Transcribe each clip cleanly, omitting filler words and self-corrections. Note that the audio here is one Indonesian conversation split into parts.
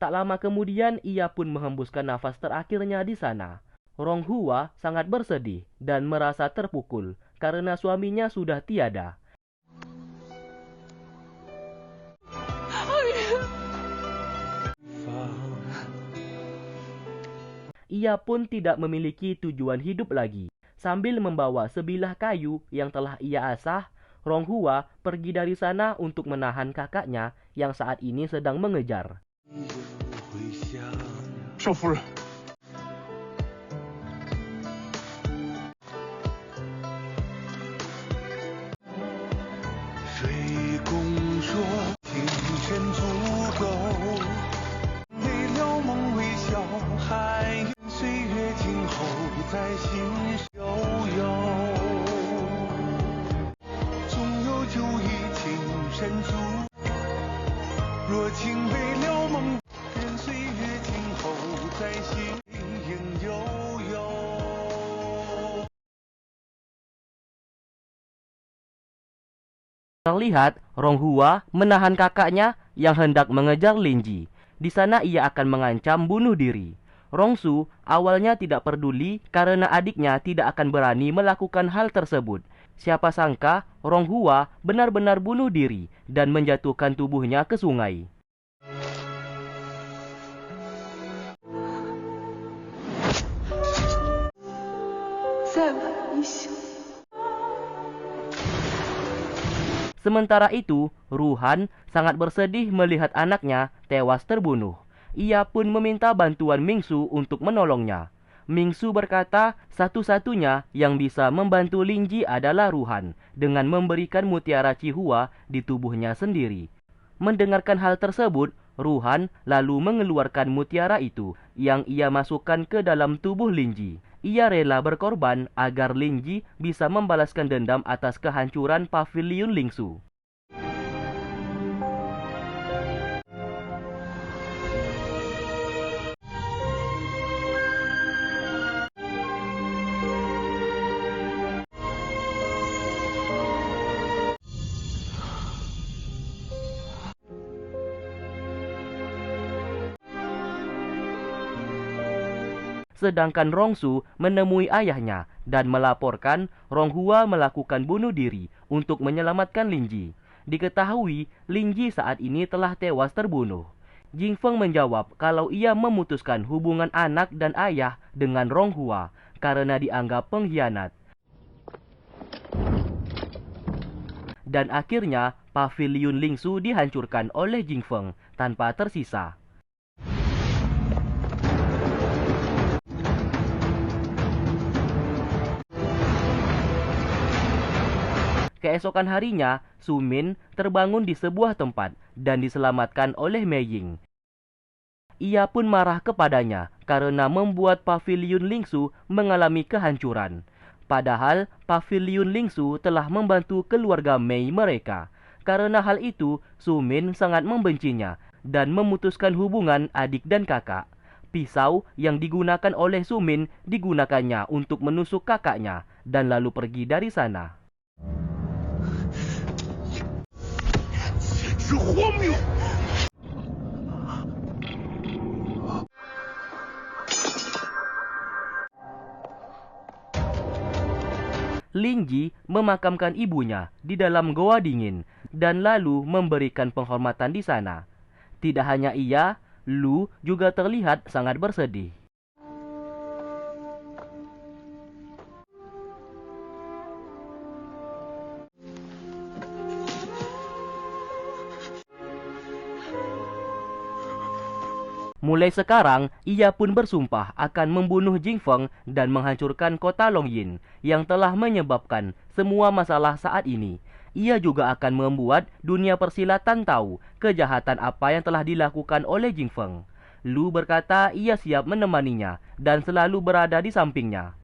Tak lama kemudian ia pun menghembuskan nafas terakhirnya di sana. Ronghua sangat bersedih dan merasa terpukul karena suaminya sudah tiada. Ia pun tidak memiliki tujuan hidup lagi. Sambil membawa sebilah kayu yang telah ia asah, Ronghua pergi dari sana untuk menahan kakaknya yang saat ini sedang mengejar. 少夫人，水公说情深足够，为了梦微笑，还愿岁月静候在心悠悠。纵有酒意情深足，若情为了梦，愿岁月静候在心悠悠。 Terlihat Ronghua menahan kakaknya yang hendak mengejar Linji. Di sana ia akan mengancam bunuh diri. Rongsu awalnya tidak peduli karena adiknya tidak akan berani melakukan hal tersebut. Siapa sangka Ronghua benar-benar bunuh diri dan menjatuhkan tubuhnya ke sungai. Sementara itu, Ruhan sangat bersedih melihat anaknya tewas terbunuh. Ia pun meminta bantuan Mingsu untuk menolongnya. Mingsu berkata satu-satunya yang bisa membantu Linji adalah Ruhan dengan memberikan mutiara Cihua di tubuhnya sendiri. Mendengarkan hal tersebut, Ruhan lalu mengeluarkan mutiara itu yang ia masukkan ke dalam tubuh Linji. Ia rela berkorban agar Linji bisa membalaskan dendam atas kehancuran Paviliun Lingsu. Sedangkan Rongsu menemui ayahnya dan melaporkan Ronghua melakukan bunuh diri untuk menyelamatkan Linji. Diketahui Linji saat ini telah tewas terbunuh. Jingfeng menjawab kalau ia memutuskan hubungan anak dan ayah dengan Ronghua karena dianggap pengkhianat. Dan akhirnya Paviliun Lingsu dihancurkan oleh Jingfeng tanpa tersisa. Keesokan harinya, Su Min terbangun di sebuah tempat dan diselamatkan oleh Mei Ying. Ia pun marah kepadanya karena membuat Paviliun Lingsu mengalami kehancuran. Padahal Paviliun Lingsu telah membantu keluarga Mei mereka. Karena hal itu, Su Min sangat membencinya dan memutuskan hubungan adik dan kakak. Pisau yang digunakan oleh Su Min digunakannya untuk menusuk kakaknya dan lalu pergi dari sana. 是荒谬！ Linji memakamkan ibunya di dalam goa dingin dan lalu memberikan penghormatan di sana. Tidak hanya ia, Lu juga terlihat sangat bersedih. Mulai sekarang, ia pun bersumpah akan membunuh Jingfeng dan menghancurkan kota Longyin yang telah menyebabkan semua masalah saat ini. Ia juga akan membuat dunia persilatan tahu kejahatan apa yang telah dilakukan oleh Jingfeng. Lu berkata ia siap menemaninya dan selalu berada di sampingnya.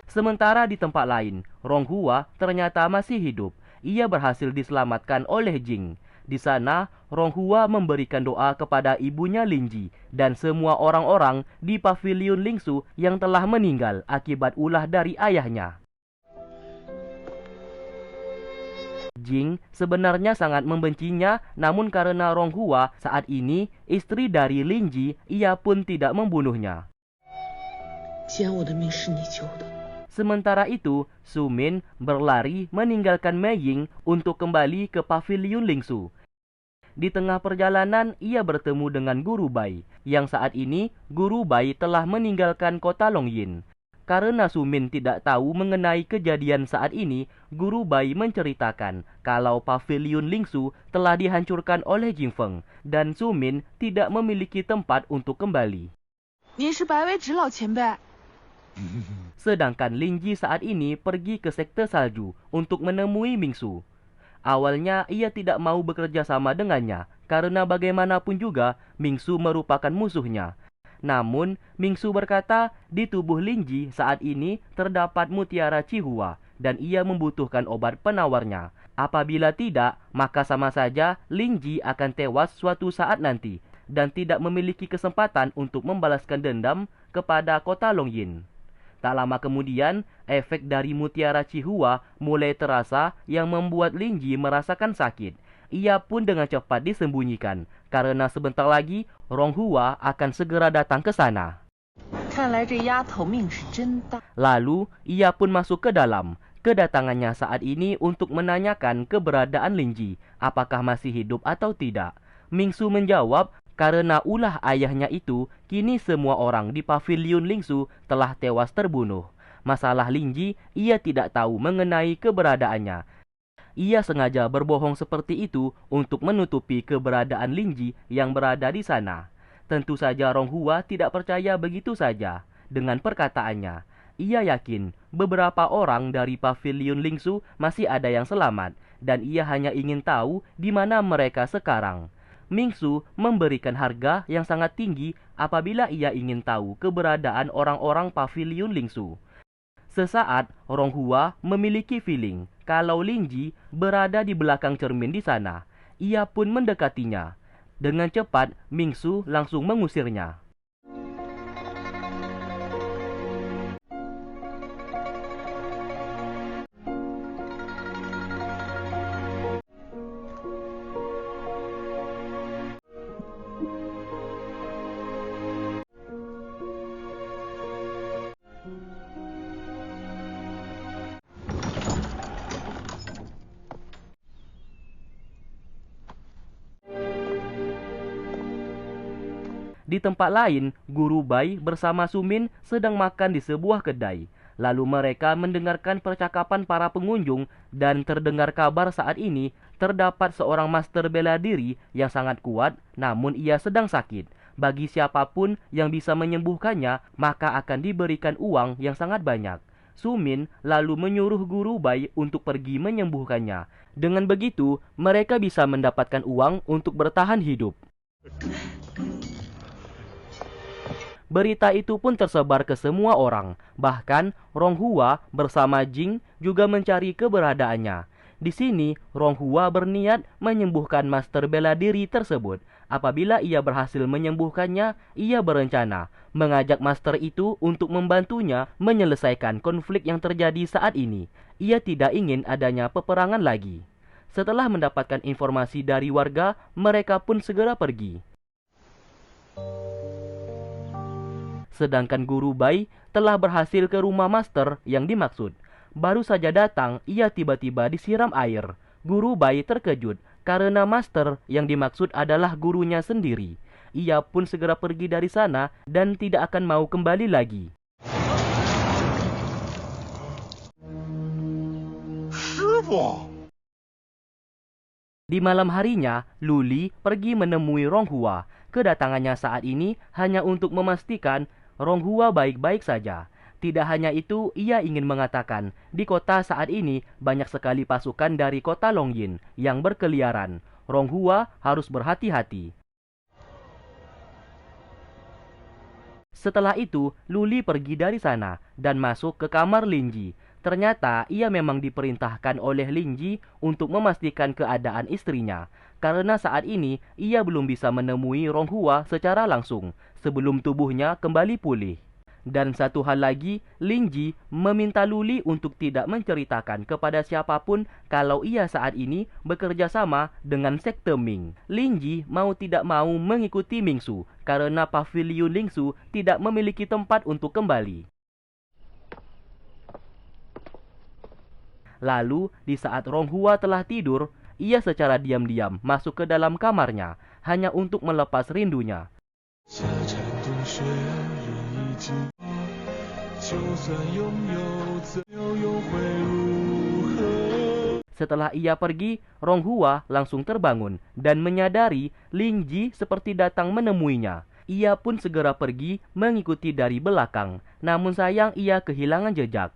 Sementara di tempat lain, Ronghua ternyata masih hidup. Ia berhasil diselamatkan oleh Jing. Di sana, Ronghua memberikan doa kepada ibunya Linji dan semua orang-orang di Paviliun Lingsu yang telah meninggal akibat ulah dari ayahnya. Jing sebenarnya sangat membencinya, namun karena Ronghua saat ini istri dari Linji, ia pun tidak membunuhnya. Sementara itu, Su Min berlari meninggalkan Mei Ying untuk kembali ke paviliun Lingsu. Di tengah perjalanan, ia bertemu dengan Guru Bai, yang saat ini Guru Bai telah meninggalkan kota Longyin. Karena Su Min tidak tahu mengenai kejadian saat ini, Guru Bai menceritakan kalau paviliun Lingsu telah dihancurkan oleh Jing Feng dan Su Min tidak memiliki tempat untuk kembali. Sedangkan Lingji saat ini pergi ke sekte salju untuk menemui Mingsu. Awalnya ia tidak mau bekerja sama dengannya karena bagaimanapun juga Mingsu merupakan musuhnya. Namun, Mingsu berkata di tubuh Linji saat ini terdapat mutiara Cihua dan ia membutuhkan obat penawarnya. Apabila tidak, maka sama saja Linji akan tewas suatu saat nanti dan tidak memiliki kesempatan untuk membalaskan dendam kepada kota Longyin. Tak lama kemudian, efek dari mutiara Cihua mulai terasa yang membuat Linji merasakan sakit. Ia pun dengan cepat disembunyikan, karena sebentar lagi Ronghua akan segera datang ke sana. Lalu, ia pun masuk ke dalam. Kedatangannya saat ini untuk menanyakan keberadaan Linji, apakah masih hidup atau tidak. Mingsu menjawab, karena ulah ayahnya itu, kini semua orang di paviliun Lingsu telah tewas terbunuh. Masalah Linji, ia tidak tahu mengenai keberadaannya. Ia sengaja berbohong seperti itu untuk menutupi keberadaan Linji yang berada di sana. Tentu saja Ronghua tidak percaya begitu saja dengan perkataannya. Ia yakin beberapa orang dari paviliun Lingsu masih ada yang selamat dan ia hanya ingin tahu di mana mereka sekarang. Mingsu memberikan harga yang sangat tinggi apabila ia ingin tahu keberadaan orang-orang paviliun Lingsu. Sesaat, Ronghua memiliki feeling kalau Linji berada di belakang cermin di sana. Ia pun mendekatinya. Dengan cepat, Mingsu langsung mengusirnya. Di tempat lain, Guru Bai bersama Su Min sedang makan di sebuah kedai. Lalu mereka mendengarkan percakapan para pengunjung dan terdengar kabar saat ini terdapat seorang master bela diri yang sangat kuat namun ia sedang sakit. Bagi siapapun yang bisa menyembuhkannya, maka akan diberikan uang yang sangat banyak. Su Min lalu menyuruh Guru Bai untuk pergi menyembuhkannya. Dengan begitu, mereka bisa mendapatkan uang untuk bertahan hidup. Berita itu pun tersebar ke semua orang. Bahkan, Ronghua bersama Jing juga mencari keberadaannya. Di sini, Ronghua berniat menyembuhkan master bela diri tersebut. Apabila ia berhasil menyembuhkannya, ia berencana mengajak master itu untuk membantunya menyelesaikan konflik yang terjadi saat ini. Ia tidak ingin adanya peperangan lagi. Setelah mendapatkan informasi dari warga, mereka pun segera pergi. Sedangkan Guru Bai telah berhasil ke rumah master yang dimaksud. Baru saja datang, ia tiba-tiba disiram air. Guru Bai terkejut karena master yang dimaksud adalah gurunya sendiri. Ia pun segera pergi dari sana dan tidak akan mau kembali lagi. Di malam harinya, Luli pergi menemui Ronghua. Kedatangannya saat ini hanya untuk memastikan Ronghua baik-baik saja. Tidak hanya itu, ia ingin mengatakan, di kota saat ini banyak sekali pasukan dari kota Longyin yang berkeliaran. Ronghua harus berhati-hati. Setelah itu, Luli pergi dari sana dan masuk ke kamar Linji. Ternyata ia memang diperintahkan oleh Linji untuk memastikan keadaan istrinya. Karena saat ini ia belum bisa menemui Ronghua secara langsung sebelum tubuhnya kembali pulih. Dan satu hal lagi, Lin Ji meminta Luli untuk tidak menceritakan kepada siapapun kalau ia saat ini bekerja sama dengan sekte Ming. Lin Ji mau tidak mau mengikuti Mingsu karena paviliun Lingsu tidak memiliki tempat untuk kembali. Lalu, di saat Ronghua telah tidur, ia secara diam-diam masuk ke dalam kamarnya hanya untuk melepas rindunya. Setelah ia pergi, Ronghua langsung terbangun dan menyadari Lin Ji seperti datang menemuinya. Ia pun segera pergi mengikuti dari belakang, namun sayang ia kehilangan jejak.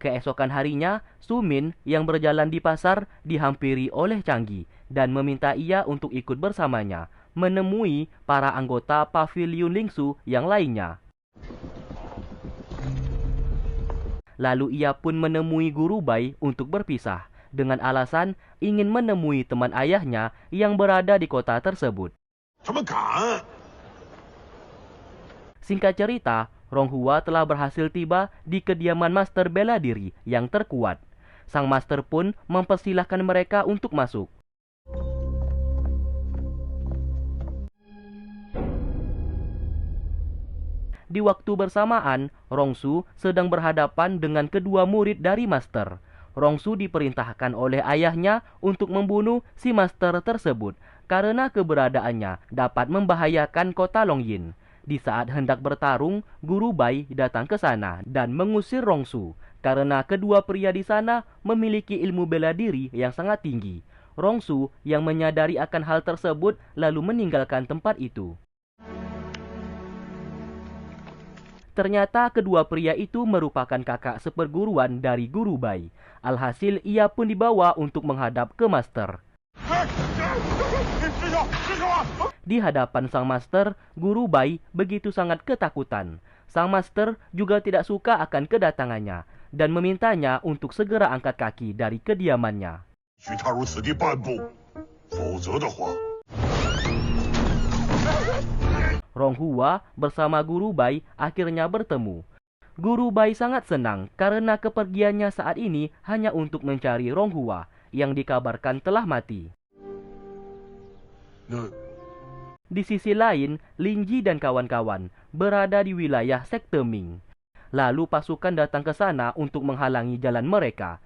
Keesokan harinya, Sumin yang berjalan di pasar dihampiri oleh Changgi dan meminta ia untuk ikut bersamanya menemui para anggota paviliun Lingsu yang lainnya. Lalu ia pun menemui Guru Bai untuk berpisah dengan alasan ingin menemui teman ayahnya yang berada di kota tersebut. Singkat cerita, Ronghua telah berhasil tiba di kediaman master bela diri yang terkuat. Sang master pun mempersilahkan mereka untuk masuk. Di waktu bersamaan, Rongsu sedang berhadapan dengan kedua murid dari master. Rongsu diperintahkan oleh ayahnya untuk membunuh si master tersebut karena keberadaannya dapat membahayakan kota Longyin. Di saat hendak bertarung, Guru Bai datang ke sana dan mengusir Rongsu karena kedua pria di sana memiliki ilmu bela diri yang sangat tinggi. Rongsu yang menyadari akan hal tersebut lalu meninggalkan tempat itu. Ternyata kedua pria itu merupakan kakak seperguruan dari Guru Bai. Alhasil ia pun dibawa untuk menghadap ke master. Di hadapan sang master, Guru Bai begitu sangat ketakutan. Sang master juga tidak suka akan kedatangannya dan memintanya untuk segera angkat kaki dari kediamannya. Ronghua bersama Guru Bai akhirnya bertemu. Guru Bai sangat senang karena kepergiannya saat ini hanya untuk mencari Ronghua yang dikabarkan telah mati. Di sisi lain, Lin Ji dan kawan-kawan berada di wilayah sekte Ming. Lalu pasukan datang ke sana untuk menghalangi jalan mereka.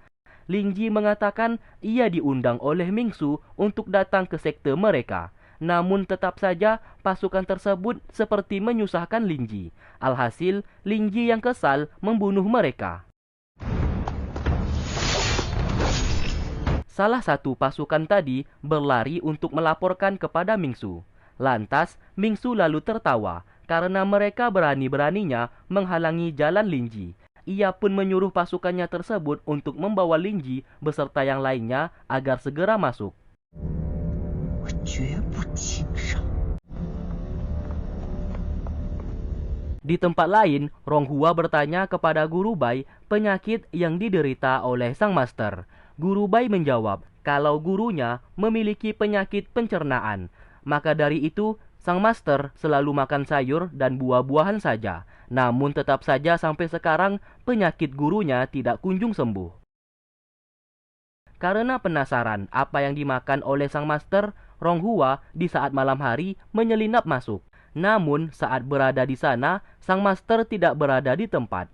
Lin Ji mengatakan ia diundang oleh Mingsu untuk datang ke sekte mereka. Namun tetap saja pasukan tersebut seperti menyusahkan Lin Ji. Alhasil, Lin Ji yang kesal membunuh mereka. Salah satu pasukan tadi berlari untuk melaporkan kepada Mingsu. Lantas, Mingsu lalu tertawa karena mereka berani-beraninya menghalangi jalan Lin Ji. Ia pun menyuruh pasukannya tersebut untuk membawa Lin Ji beserta yang lainnya agar segera masuk. Di tempat lain, Ronghua bertanya kepada Guru Bai penyakit yang diderita oleh sang master. Guru Bai menjawab kalau gurunya memiliki penyakit pencernaan. Maka dari itu, sang master selalu makan sayur dan buah-buahan saja. Namun tetap saja sampai sekarang penyakit gurunya tidak kunjung sembuh. Karena penasaran apa yang dimakan oleh sang master, Ronghua di saat malam hari menyelinap masuk. Namun saat berada di sana, sang master tidak berada di tempat.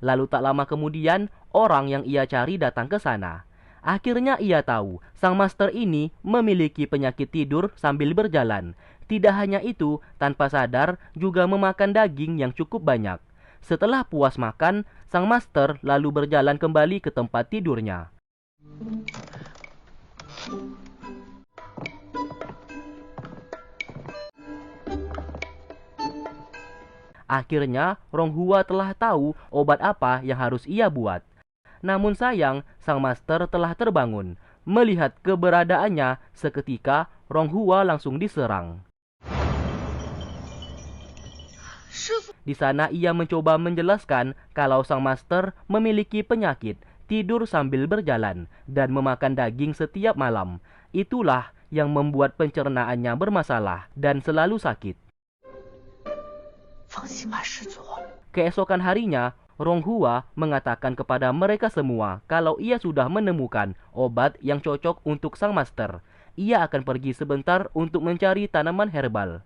Lalu tak lama kemudian, orang yang ia cari datang ke sana. Akhirnya ia tahu, sang master ini memiliki penyakit tidur sambil berjalan. Tidak hanya itu, tanpa sadar juga memakan daging yang cukup banyak. Setelah puas makan, sang master lalu berjalan kembali ke tempat tidurnya. Akhirnya, Ronghua telah tahu obat apa yang harus ia buat. Namun sayang, sang master telah terbangun. Melihat keberadaannya, seketika Ronghua langsung diserang. Di sana ia mencoba menjelaskan kalau sang master memiliki penyakit tidur sambil berjalan dan memakan daging setiap malam. Itulah yang membuat pencernaannya bermasalah dan selalu sakit. Keesokan harinya, Ronghua mengatakan kepada mereka semua kalau ia sudah menemukan obat yang cocok untuk sang master. Ia akan pergi sebentar untuk mencari tanaman herbal.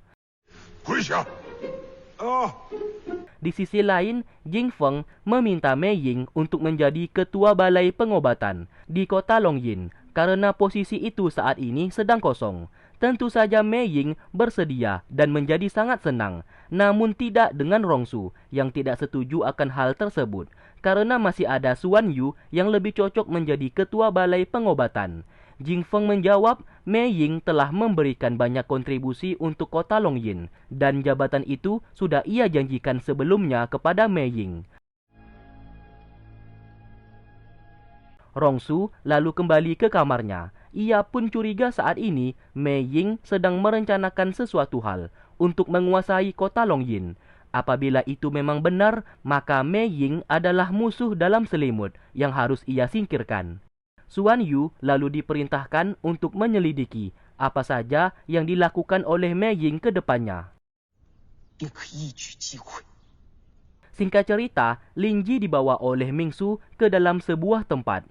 Di sisi lain, Jing Feng meminta Mei Ying untuk menjadi ketua balai pengobatan di kota Longyin karena posisi itu saat ini sedang kosong. Tentu saja Mei Ying bersedia dan menjadi sangat senang, namun tidak dengan Rongsu yang tidak setuju akan hal tersebut karena masih ada Suan Yu yang lebih cocok menjadi ketua balai pengobatan. Jing Feng menjawab, Mei Ying telah memberikan banyak kontribusi untuk kota Longyin dan jabatan itu sudah ia janjikan sebelumnya kepada Mei Ying. Rongsu lalu kembali ke kamarnya. Ia pun curiga saat ini Mei Ying sedang merencanakan sesuatu hal untuk menguasai kota Longyin. Apabila itu memang benar, maka Mei Ying adalah musuh dalam selimut yang harus ia singkirkan. Suan Yu lalu diperintahkan untuk menyelidiki apa saja yang dilakukan oleh Mei Ying ke depannya. Singkat cerita, Lin Ji dibawa oleh Ming Su ke dalam sebuah tempat.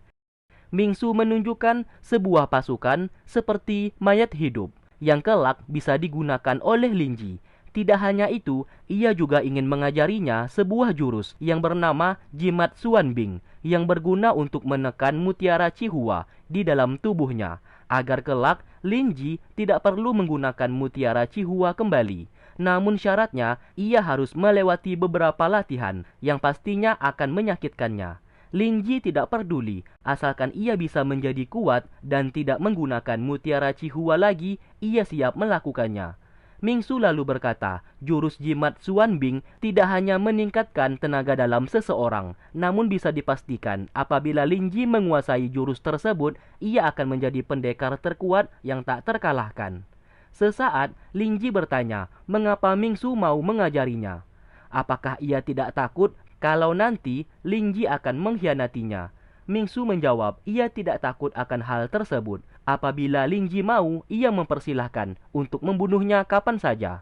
Ming Su menunjukkan sebuah pasukan seperti mayat hidup yang kelak bisa digunakan oleh Lin Ji. Tidak hanya itu, ia juga ingin mengajarinya sebuah jurus yang bernama Jimat Suan Bing yang berguna untuk menekan mutiara Cihua di dalam tubuhnya, agar kelak Lin Ji tidak perlu menggunakan mutiara Cihua kembali. Namun syaratnya, ia harus melewati beberapa latihan yang pastinya akan menyakitkannya. Lin Ji tidak peduli, asalkan ia bisa menjadi kuat dan tidak menggunakan mutiara Cihua lagi, ia siap melakukannya. Ming Su lalu berkata, jurus jimat Suan Bing tidak hanya meningkatkan tenaga dalam seseorang, namun bisa dipastikan apabila Lin Ji menguasai jurus tersebut, ia akan menjadi pendekar terkuat yang tak terkalahkan. Sesaat, Lin Ji bertanya, mengapa Ming Su mau mengajarinya? Apakah ia tidak takut kalau nanti Lin Ji akan mengkhianatinya? Ming Su menjawab, ia tidak takut akan hal tersebut. Apabila Lin Ji mau, ia mempersilahkan untuk membunuhnya kapan saja.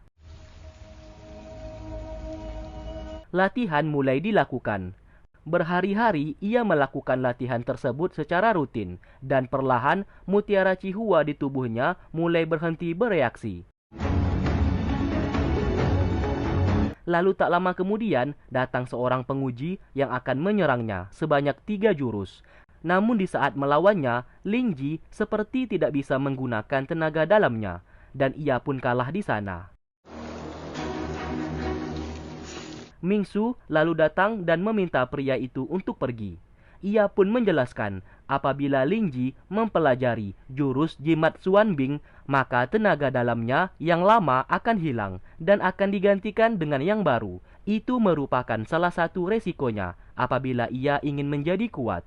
Latihan mulai dilakukan. Berhari-hari ia melakukan latihan tersebut secara rutin, dan perlahan mutiara Cihua di tubuhnya mulai berhenti bereaksi. Lalu tak lama kemudian, datang seorang penguji yang akan menyerangnya sebanyak 3 jurus. Namun di saat melawannya, Lin Ji seperti tidak bisa menggunakan tenaga dalamnya, dan ia pun kalah di sana. Ming Su lalu datang dan meminta pria itu untuk pergi. Ia pun menjelaskan, apabila Lin Ji mempelajari jurus jimat Suan Bing, maka tenaga dalamnya yang lama akan hilang dan akan digantikan dengan yang baru. Itu merupakan salah satu resikonya apabila ia ingin menjadi kuat.